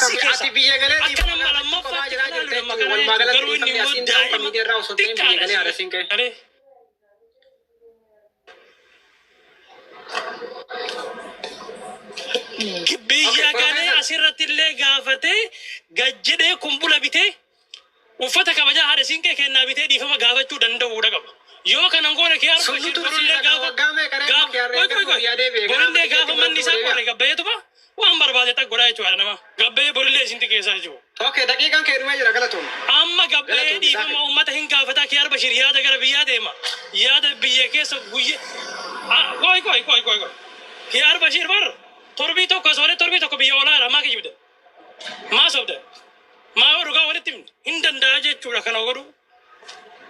asii keessa akka nama lammaffaa garuu inni immoo daa'ima biyya galee asirratti illee gaafatee gajjedhee kumbula bitee uffata kabajaa haadha siinqee kennaa bitee dhiifama gaafachuu danda'uudha qaba. Yoo kanan goone kee harka borillee gaafa manni isaa qorre gabbeetu ba waan barbaade tak godhaa jechuudha nama gabbee borillee isinti keessaa jechuudha. Okay, daqiiqaan kee dhumee jira galatoon. Amma gabbee dhiifama uummata hin gaafataa kee harba shir yaada gara biyyaa deema yaada biyya keessa guyye koy kee harba shir bar torbii tokko soole torbii tokko biyya olaara maa kijibde maa sobde maa dhugaa walitti hin danda'a jechuudha kana godhu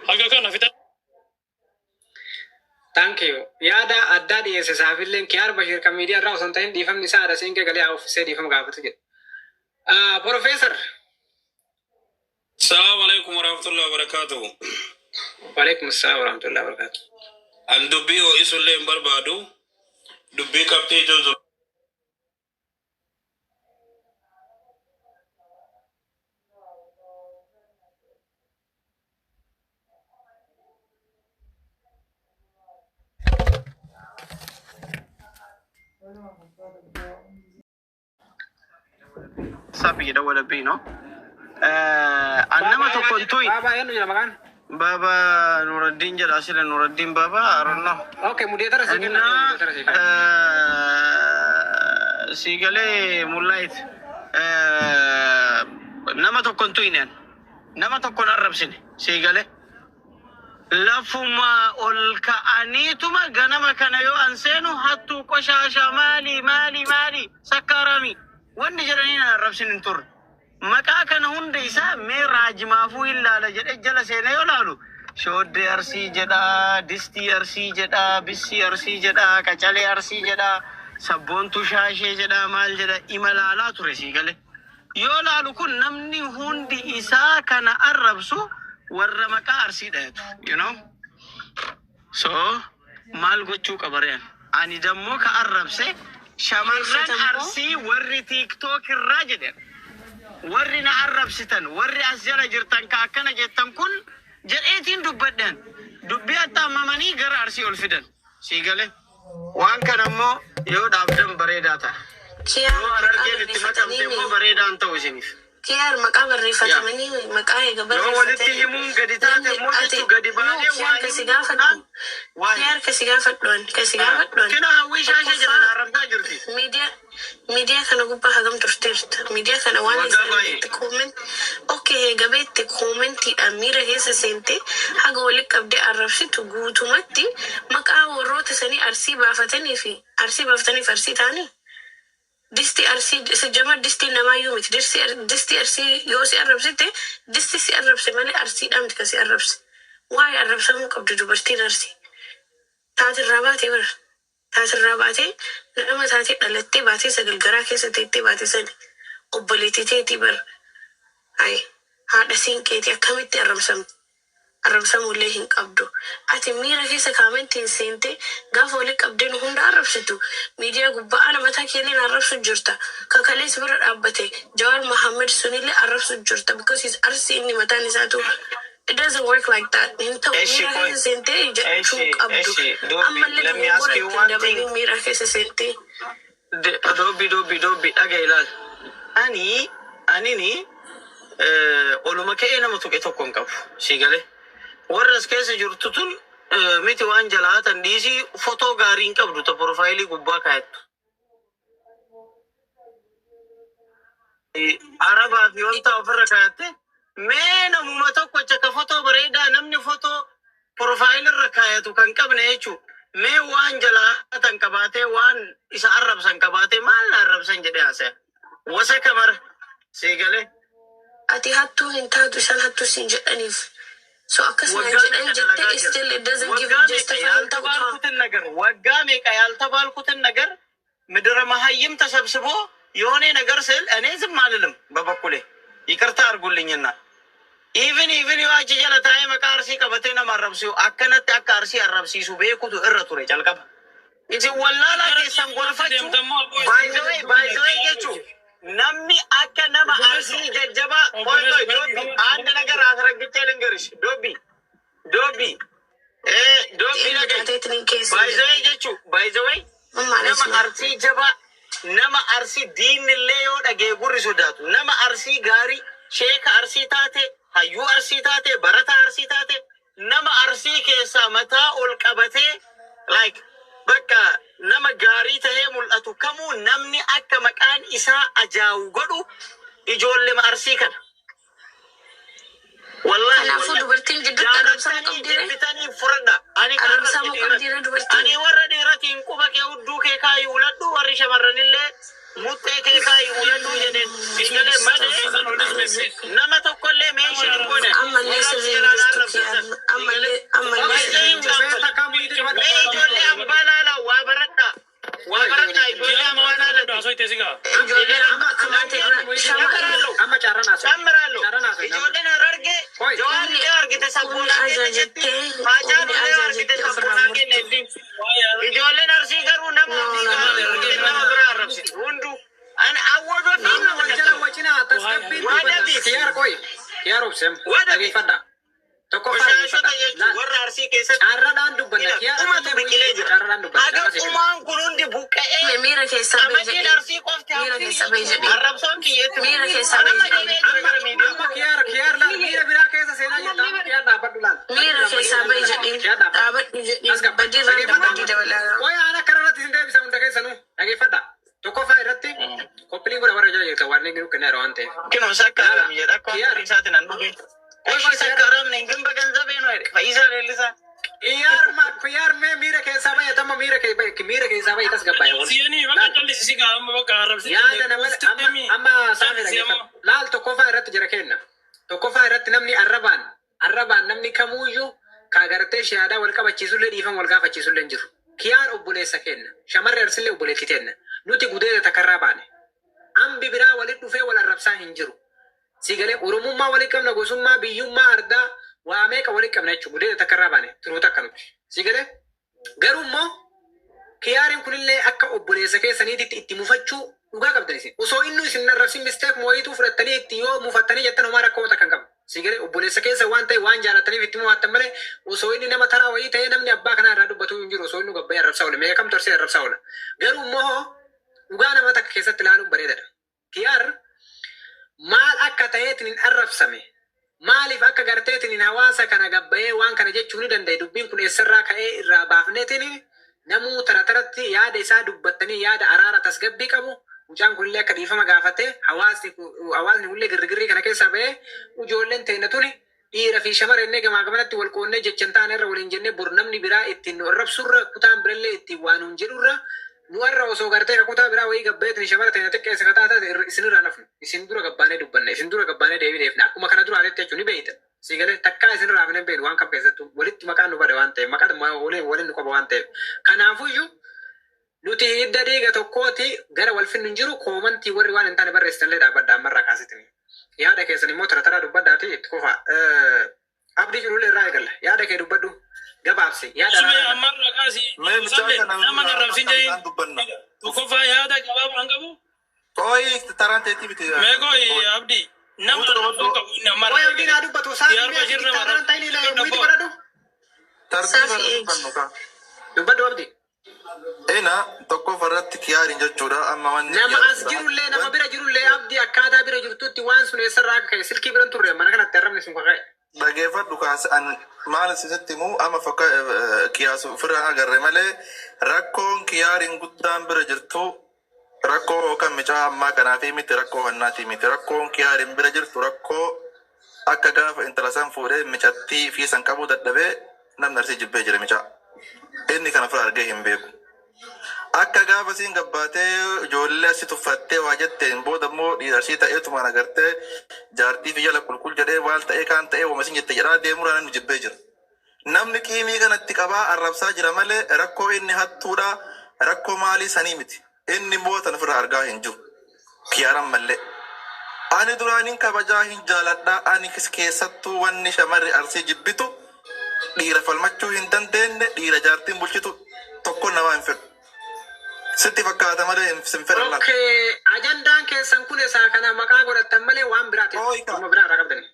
haga kana fita. Thank you. Yaada adda dhiyeesse saafilleen kee harba shir kan miidiyaa irraa osoo hin ta'in dhiifamni isaa haadha siinqee galee ofisee dhiifama gaafatu jedha. Professor. Assalamu alaikum warahmatullahi wabarakatuh. Waalaikum assalam warahmatullahi wabarakatuh. An dubbii ho'isullee hin barbaadu dubbii qabxee jojo. Sabi da wala bi no annama to kontoi Baba yenu jira makan. Baba Nuruddin jala asila Nuruddin Baba I don't know. Okay, mudetara sigale mulait nama to kontoi nen nama to kon arabsine sigale lafuma ol ka'anituma ganama kana yo ansenu hattu qoshasha mali sakarami wanni jedhanii arrabsin tur maqaa kana hunda isaa mee raajimaafu ilaala jedhe jala seenee olaalu shoodde arsii jedha distii arsii jedha bissi arsii jedha qacalee arsii jedha sabboontu shaashee jedha maal jedha imalaalaa ture sii gale yoo laalu kun namni hundi isaa kana arrabsu warra maqaa arsii dhayatu you know so maal gochuu qabareen ani dammoo ka arrabse shamarran arsii warri TikTok irraa jedhan warri na arrabsitan warri as jala jirtan ka akkana jettan kun jedheetiin dubbadhan dubbii attaamamanii gara arsii ol fidan sii gale waan kana immoo yoo dhaabdan bareedaa ta'a yoo arargeen itti makamte immoo bareedaan ta'u isiniif Kiar maka berrifatamani maka ya no walitti himuun gadi taate immoo jechuun gadi baanee kiar kasigafat don kina hawwii shaashee jedhan arrabdaa jirti media kana gubbaa hagam turteerta media kana waan isaan comment okay gabeetti commenti amira keessa seente haga wali qabdee arrabsitu guutumatti maqaa warroota sanii arsii baafatanii fi arsii taanii disti arsii sejama disti nama yumit disti arsii yoo si arrabsite disti si arrabse malee arsii dhamti kasi arrabse waa'ee arrabsamuu qabdu dubartiin arsii taatirraa baatee nama taatee dhalattee baatee sagalgaraa keessa teettee baatee sani obboleettii teetii bar haadha siinqeetii akkamitti arrabsamullee hin qabdu ati miira keessa kaamentiin seente gaafa wali qabdeen hunda arrabsitu miidiyaa gubbaa ana mataa keelleen arrabsu jirta kakalees bira dhaabbate Jawar Muhammad sunillee arrabsu jirta because he's arsii inni mataan isaatu it doesn't work like that hinta miira keessa seente jechuu qabdu ammallee dabalii miira keessa seente doobi dhaga ilaal anini oluma ka'ee nama tuqe tokko hin qabu sii galee warra as keessa jirtu tun miti waan jalaatan dhiisii fotoo gaarii hin qabdu ta profaayilii gubbaa kaayattu. Arabaa fi wanta ofirra kaayatte mee namuma tokko akka fotoo bareedaa namni fotoo profaayilirra kaayatu kan qabne jechuudha. Mee waan jalaatan qabaatee waan isa arrabsan qabaatee maal arrabsan jedhee haasa'e. Wasa kamara sii galee. Ati hattuu hin taatu isaan hattuu siin jedhaniif. So akkasuma jedhan jettee still it doesn't give you justifying ta'u. Waggaa meeqa yaaltabaalkuትን ነገር ምድረ መሀይም ተሰብስቦ የሆነ ነገር ስል እኔ ዝም አልልም በበኩሌ ይቅርታ አድርጉልኝና even ዋጅ ጀለታዬ መቃ አርሲ ቀበቴ ነው ማረብሲው አከነቴ አካ አርሲ አረብሲሱ ቤኩቱ እረቱ ነው ጨልቀባ እዚ ወላላ ከሰን ጎልፈቹ ባይዘይ ጌቹ namni akka nama arsii jajjabaa qoy Dobbi aanda nagar asragicha lingerish Dobbi Dobbi by the way nama arsii jabaa nama arsii diinillee yoo dhagee gurri sodaatu nama arsii gaarii sheeka arsii taate hayyuu arsii taate barata arsii taate nama arsii keessaa mataa ol qabatee like bakka nama gaarii tahee mul'atu kamuu namni akka maqaan isaa ajaawu godhu ijoollee arsii kana. Wallahi Kanaafuu dubartiin gidduutti arrabsamuu qabdiire. Ani warra dhiiratiin quba kee hudduu kee kaayii uladhu warri shamarranillee muttee kee kaayii uladhu jedheen iskalee malee nama tokkollee meeshaa hin goone. Ammallee sirriin jirtu ammallee Mee ijoollee ambalaala waa baradhaa. Waa baradhaa ijoollee ambalaala. Amma carranaa Samaralo. Ijoolleen hararge jawaarri argite sabboonaa kennetti faacaallee argite sabboonaa kennetti ijoolleen arsii garuu nama biraa arrabsiti hundu ani awwaadoo fi nama jala wajjina tasgabbiin kiyaar qoy kiyaar obsem dhageeffadha tokko Shaashota jechuun warra arsii keessatti carradhaan dubbanna kiyaar umatu biqilee jira. carradhaan dubbanna Aga umaan kun hundi buqqa'ee miira keessaa bahi amadiin jedhee arsii qofti miira keessaa bahi jedhee arrabsoon kiyyeetti miira keessaa bahi jedhee kiyaar laal miira biraa keessa seenaa jirta kiyaar dhaabbadhu laal miira keessaa bahi jedhee dhaabadhu jedhee badii dabalaa. qoy ana kanarratti sin deebisa hunda keessanuu dhageeffadha tokkoffaa irratti koppilii godha warra jala jirta warreen gidduu kennaa waan ta'eef Kino sakkaram jedha kontri isaatiin an dhufe. Oshi sakkaram ne gimba ganzabee no fayyisaa leellisaa. kiyaar mee miira keessaa bahe tamma miira keessaa bahe tas gabbaa'e wal Sianii bakka callisi gaa amma bakka arrabsi. yaada nama amma saafee dhageeffadha laal tokkoffaa irratti jira kenna tokkoffaa irratti namni arrabaan namni kamuuyyuu kaagartee shahaadaa wal qabachiisullee dhiifan wal gaafachiisullee hin jiru kiyaar obboleessa kenna shamarri arsillee obboleetti kenna nuti gudeeda takarraa baane ambi biraa walit dhufee wal arrabsaa hin jiru sigalee oromummaa walit qabna gosummaa biyyummaa ardaa waa meeqa walit qabna jechuun gudeeda takarraa baane turuuta akka nuti sigalee garuu immoo kiyaariin kunillee akka obboleessa keessaniititti itti mufachuu dhugaa qabdan isin osoo inni isin arrabsin misteek mooyituu fudhattanii itti yoo mufattanii jettan homaa rakkoota kan qabu sigalee obboleessa keessa waan ta'e waan jaalataniif itti mufattan malee osoo inni nama taraa wayii ta'ee namni abbaa kanaa irraa dubbatu hin jiru osoo inni gabbayee arrabsaa oole meeqa kam torsee arrabsaa oola garuu immoo dhugaa nama takka keessatti ilaaluun bareedadha kiyaar maal akka ta'eetiin hin arrabsame maaliif akka garteetiin hawaasa kana gabbayee waan kana jechuu ni danda'e dubbiin kun eessarraa ka'ee irraa baafneetiin namuu taratti yaada isaa dubbattanii yaada araara tasgabbii qabu mucaan kunillee akka dhiifama gaafate hawaasni hullee girgirrii kana keessaa ba'ee ijoolleen teenya tuni dhiira fi shamara innee gamaa gamanatti wal qoonnee jechan taane irra waliin jennee bor namni biraa ittiin nu arrabsurra kutaan birallee ittiin waan hin jedhurra nu arra osoo gartee ka kutaa biraa wayii gabbeetiin shamara teenya xiqqeessa ka taate isinirraa nafnu isin dura gabbaanee dubbanne isin dura gabbaanee deebineefne akkuma kana dura aletti jechuun ni beeytan sigalee takkaa isinirraa hafnee beenu waan kam keessattuu walitti maqaan nu bade waan ta'eef maqaan waliin nu qaba waan ta'eef kanaafuyyuu nuti hidda dhiiga tokkooti gara wal finnu hin jiru koomantii warri waan hin taane barreessitanillee dhaabadha ammarraa kaasitini yaada keessan immoo taraa dubbaddaati itti qofa abdii jirullee irraa eegalla yaada kee dubbadhu gabaabse yaada Sumee ammarra kaasi. Nama arrabsin jedhin. Tokkoffaa yaada gabaabaa hin qabu. Koi taran teti biti. Meekoo abdi. Nama arrabsuun qabu inni ammarra. qoy abdiin haa dubbatu saafii taraan ta'in ilaa muitti baradhu Tartiiba dubbadhu abdii ena tokko farratti kiyaarin jechuudha amma wanni nama as jirullee nama bira jirullee abdii akkaataa bira jirtutti waan sun eessarraa akka ka'e silkii biran turre mana kanatti arrabni sun kaka'e dhageeffadhu kaas an maal sisitti immoo amma fakka kiyaasu firaan agarre malee rakkoon kiyaarin guddaan bira jirtu rakkoo kan micaa ammaa kanaafi miti rakkoo hannaati miti rakkoon kiyaarin bira jirtu rakkoo akka gaafa intalasan fuudhee micattii fi san qabuu dadhabee namni arsii jibbee jira micaa inni kana fira argee hin beeku akka gaafa siin gabbaatee ijoollee asii tuffattee waa jetteen booda immoo dhiirsii ta'eetumaan agartee jaartii fi jala qulqul jedhee maal ta'ee kaan ta'ee wamasiin jette jedhaa deemuudhaan namni jibbee jira. Namni qiimii kanatti qabaa arrabsaa jira malee rakkoo inni hattuudha rakkoo maalii sanii miti. Inni immoo tan ofirraa argaa hin jiru. Kiyaaran mallee. Ani duraaniin kabajaa hin jaaladhaa ani keessattuu wanni shamarri arsii jibbitu dhiira falmachuu hin dandeenye dhiira jaartiin bulchitu tokko namaa hin fedhu. sitti fakkaata malee sin fedhan laata. Okay, ajandaan keessan kun isaa kana maqaa godhattan malee waan biraati. Amma biraa irraa qabdani.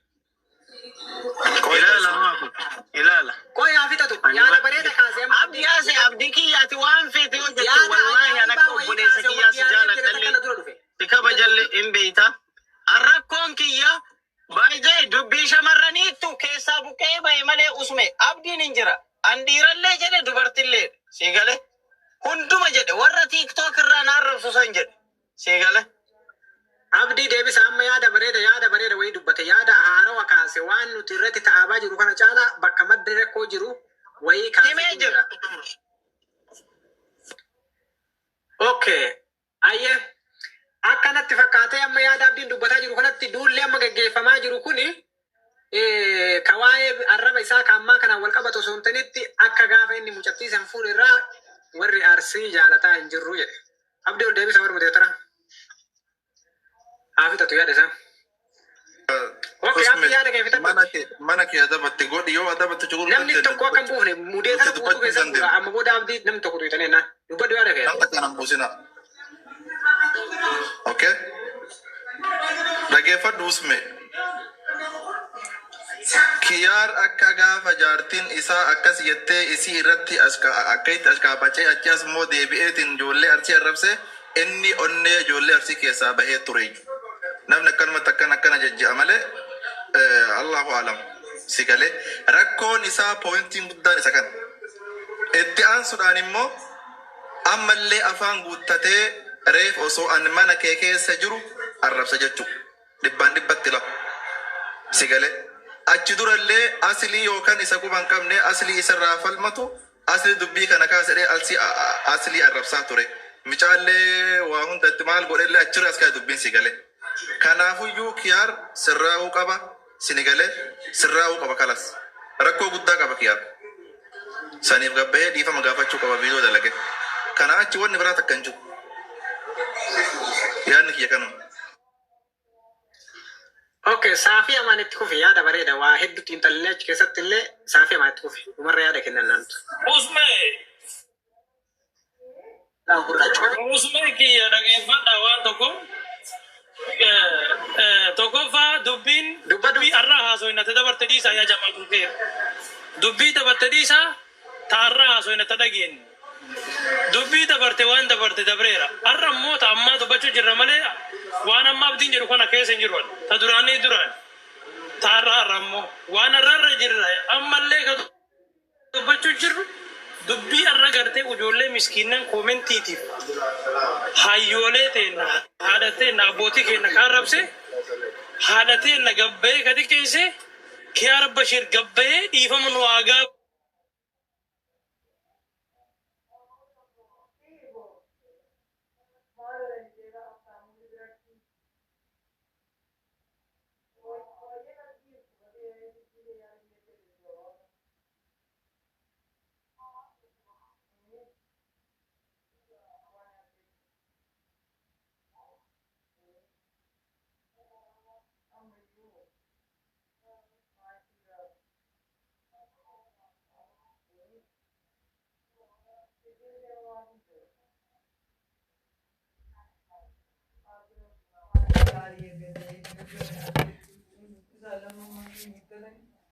Ilaala maafu. Ilaala. Qoy haa fixatu. Yaada bareeda kaasee amma. Abdii yaase abdii kiyyaati waan feete hojjette wallaahi ana akka obboleessa kiyyaas jaaladhallee si kabajalle hin beeyta. Rakkoon kiyya baay'ee dubbii shamarraniittu keessaa buqqee bahe malee usme abdiin hin jira. An dhiirallee jedhe dubartillee si gale. Hunduma jedhe warra TikTok irraa naarrabsu san jedhe si gale. Abdii deebisa amma yaada bareeda wayii dubbate yaada haarawa kaase waan nuti irratti ta'aa jiru kana caala bakka madda rakkoo jiru wayii kaase. Himee jira. Okay. Ayye. Akkanatti fakkaatee amma yaada abdiin dubbataa jiru kanatti duullee amma gaggeeffamaa jiru kuni ka waa'ee arraba isaa ka ammaa kanaan wal qabatu osoo hin ta'initti akka gaafa inni mucattiisan fuudhe irraa warri arsii jaalataa hin jirru jedhe. Abdii ol deebisa warri muteetara. Haa fixatu yaada isaa. Okay, abdii yaada kee fixatu. Mana kee adabatte godhi yoo adabatte chukuru. Namni tokko akka hin buufne mudeetara guutuu keessatti bu'a. Amma booda abdii namni tokko tuyitanii naan dubbadhu yaada kee. Namta kanan buusina. Okay? Dhaggeeffadhu usme. Kiyaar akka gaafa jaartiin isaa akkas jettee isii irratti akka itti ashkaabacee achi as immoo deebi'eetiin ijoollee arsii arrabse inni onnee ijoollee arsii keessaa bahee ture. Namni akkanumatti akkana jajja'a malee Allahu alam si galee rakkoon isaa poointiin guddaan isa kana. Itti aansuudhaan immoo ammallee afaan guuttatee reef osoo an mana kee keessa jiru arrabsa jechuudha. Dhibbaan dhibbatti lafa si galee. Achi durallee aslii yookaan isa quban qabne aslii isarraa falmatu aslii dubbii kana kaasadhee aslii arrabsaa ture. Micaallee waa hundatti maal godhellee achirra as kaa dubbiin si galee. Kanaafuyyuu kiyaar sirraa'uu qaba sini galee sirraa'uu qaba kalas. Rakkoo guddaa qaba kiyaar. Saniif gabbahee dhiifama gaafachuu qaba biidoo dalage. Kana achi wanni biraa takka hin jiru. Yaadni kiyya kanuma. Okay, saafii amaan itti kufi yaada bareeda waa hedduutti intallee achi keessatti illee saafii amaan itti kufi dhumarra yaada kennan naantu. Usme kiyya dhaggeeffadha waan tokkoffaa dubbii arraa haasoinate dabarte dhiisaa yaa jamaa gurgeera. Dubbii dabarte dhiisaa taarraa haasoinate dhageenye. Dubbii dabarte waan dabarte dabreera. Arra immoo ta ammaa dubbachuu jirra malee waan amma abdiin jedhu kana keessa hin jiru. Ta duraanii duraan. Taarraa arra immoo waan arraarra jirra ammallee ka dubbachuu jirru dubbii arra gartee ijoollee miskiinan koomentiitiif hayyoolee teenna haadha teenna abbootii keenya kaan rabse haadha teenna gabbee ka xiqqeesse Kiyaar Bashir gabbee dhiifama nu waagaa Güzel ama